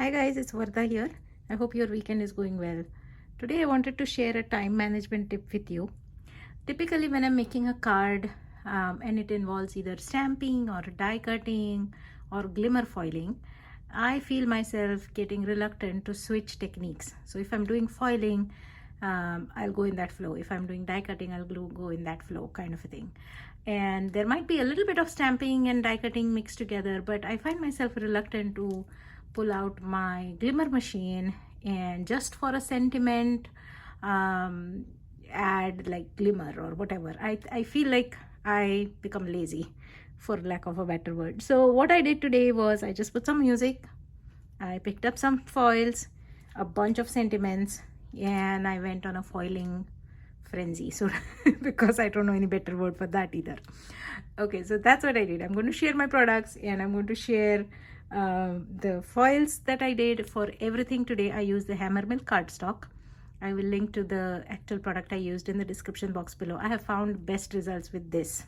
Hi guys, it's Vardha here. I hope your weekend is going well. Today I wanted to share a time management tip with you. Typically when I'm making a card and it involves either stamping or die cutting or glimmer foiling, I feel myself getting reluctant to switch techniques. So if I'm doing foiling, I'll go in that flow. If I'm doing die cutting, I'll go in that flow, kind of a thing. And there might be a little bit of stamping and die cutting mixed together, but I find myself reluctant to pull out my glimmer machine and just for a sentiment add like glimmer or whatever. I feel like I become lazy, for lack of a better word. So what I did today was I just put some music, I picked up some foils, a bunch of sentiments, and I went on a foiling frenzy. So because I don't know any better word for that either. Okay, so that's what I did. I'm going to share my products and I'm going to share the foils that I did for everything today. I used the Hammermill cardstock. I will link to the actual product I used in the description box below. I have found best results with this,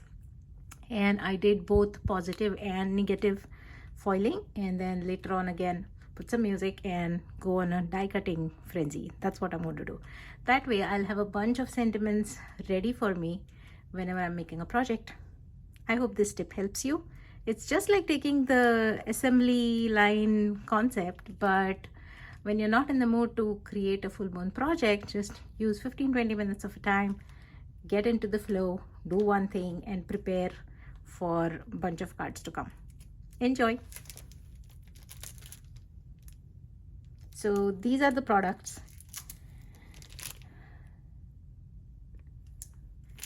and I did both positive and negative foiling, and then later on again put some music and go on a die cutting frenzy. That's what I'm going to do. That way I'll have a bunch of sentiments ready for me whenever I'm making a project. I hope this tip helps you. It's just like taking the assembly line concept, but when you're not in the mood to create a full-blown project, just use 15-20 minutes of time, get into the flow, do one thing, and prepare for a bunch of cards to come. Enjoy. So these are the products.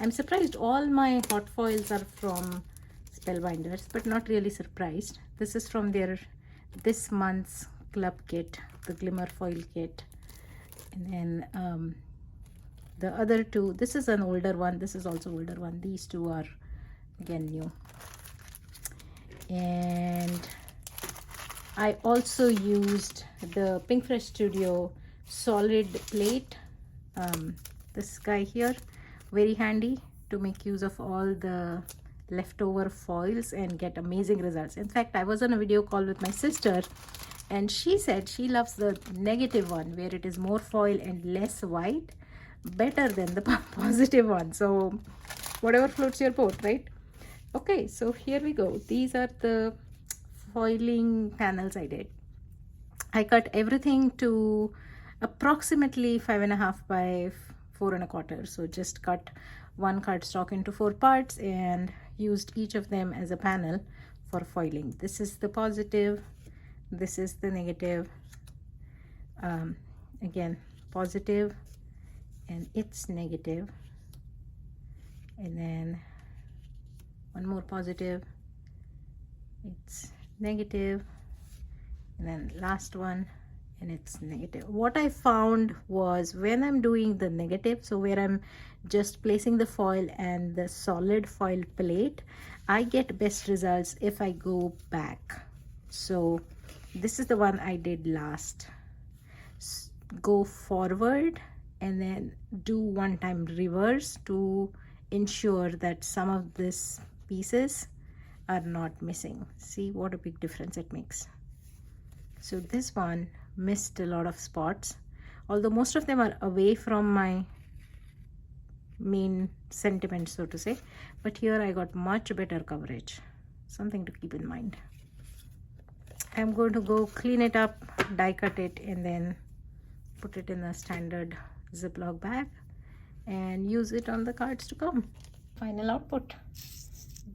I'm surprised all my hot foils are from Spellbinders, but not really surprised. This is from their this month's club kit, the Glimmer foil kit. And then the other two, this is an older one, this is also older one. These two are again new. And I also used the Pinkfresh Studio solid plate, this guy here, very handy to make use of all the leftover foils and get amazing results. In fact, I was on a video call with my sister and she said she loves the negative one where it is more foil and less white better than the positive one. So whatever floats your boat, right? Okay, so here we go. These are the foiling panels I did. I cut everything to approximately 5.5 by 4.25. So just cut one cardstock into 4 parts and used each of them as a panel for foiling. This is the positive, this is the negative, again positive, and it's negative, and then one more positive, it's negative, and then last one, and it's negative. What I found was when I'm doing the negative, so where I'm just placing the foil and the solid foil plate, I get best results if I go back. So this is the one I did last. Go forward and then do one time reverse to ensure that some of these pieces are not missing. See what a big difference it makes. So this one missed a lot of spots, although most of them are away from my main sentiment, so to say, but here I got much better coverage. Something to keep in mind. I'm going to go clean it up, die cut it, and then put it in a standard Ziploc bag and use it on the cards to come. Final output.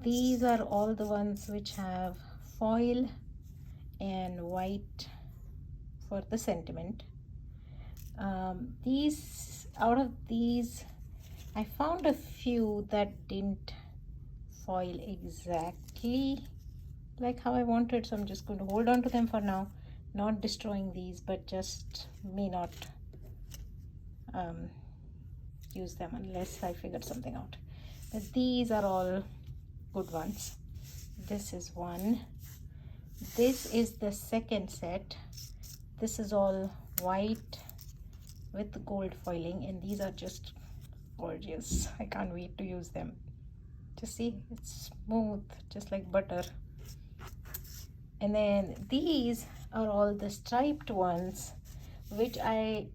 These are all the ones which have foil and white for the sentiment. Out of these I found a few that didn't foil exactly like how I wanted, so I'm just going to hold on to them for now, not destroying these, but just may not use them unless I figure something out. But these are all good ones. This is one. This is the second set. This is all white with gold foiling, and these are just gorgeous. I can't wait to use them. Just see, it's smooth, just like butter. And then these are all the striped ones, which I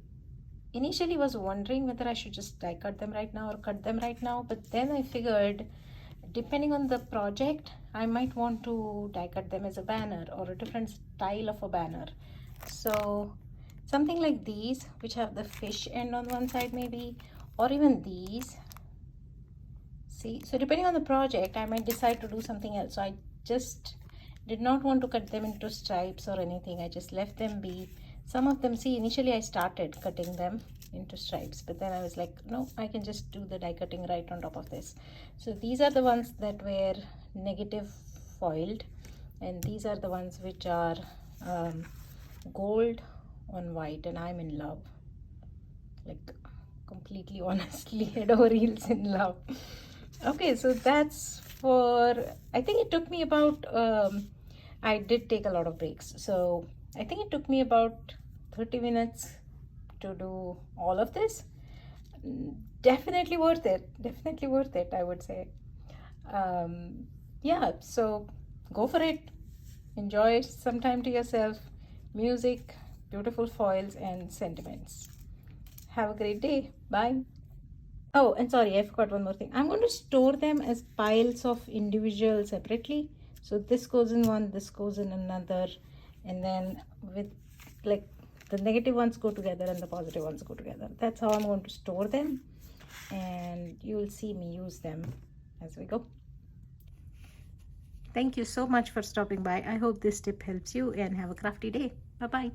initially was wondering whether I should just die cut them right now or cut them right now, but then I figured depending on the project I might want to die cut them as a banner or a different style of a banner. So something like these, which have the fish end on one side maybe, or even these. See, so depending on the project I might decide to do something else. So I just did not want to cut them into stripes or anything. I just left them be. Some of them, see, initially I started cutting them into stripes, but then I was like, no, I can just do the die cutting right on top of this. So these are the ones that were negative foiled, and these are the ones which are gold on white, and I'm in love, like completely honestly head over heels in love. Okay, so that's for, I think it took me about I did take a lot of breaks, so I think it took me about 30 minutes to do all of this. Definitely worth it, definitely worth it, I would say. Yeah, so go for it, enjoy some time to yourself, music, beautiful foils and sentiments. Have a great day. Bye. Oh, and sorry, I forgot one more thing. I'm going to store them as piles of individual separately. So this goes in one, this goes in another, and then with like the negative ones go together and the positive ones go together. That's how I'm going to store them, and you will see me use them as we go. Thank you so much for stopping by. I hope this tip helps you, and have a crafty day. Bye-bye.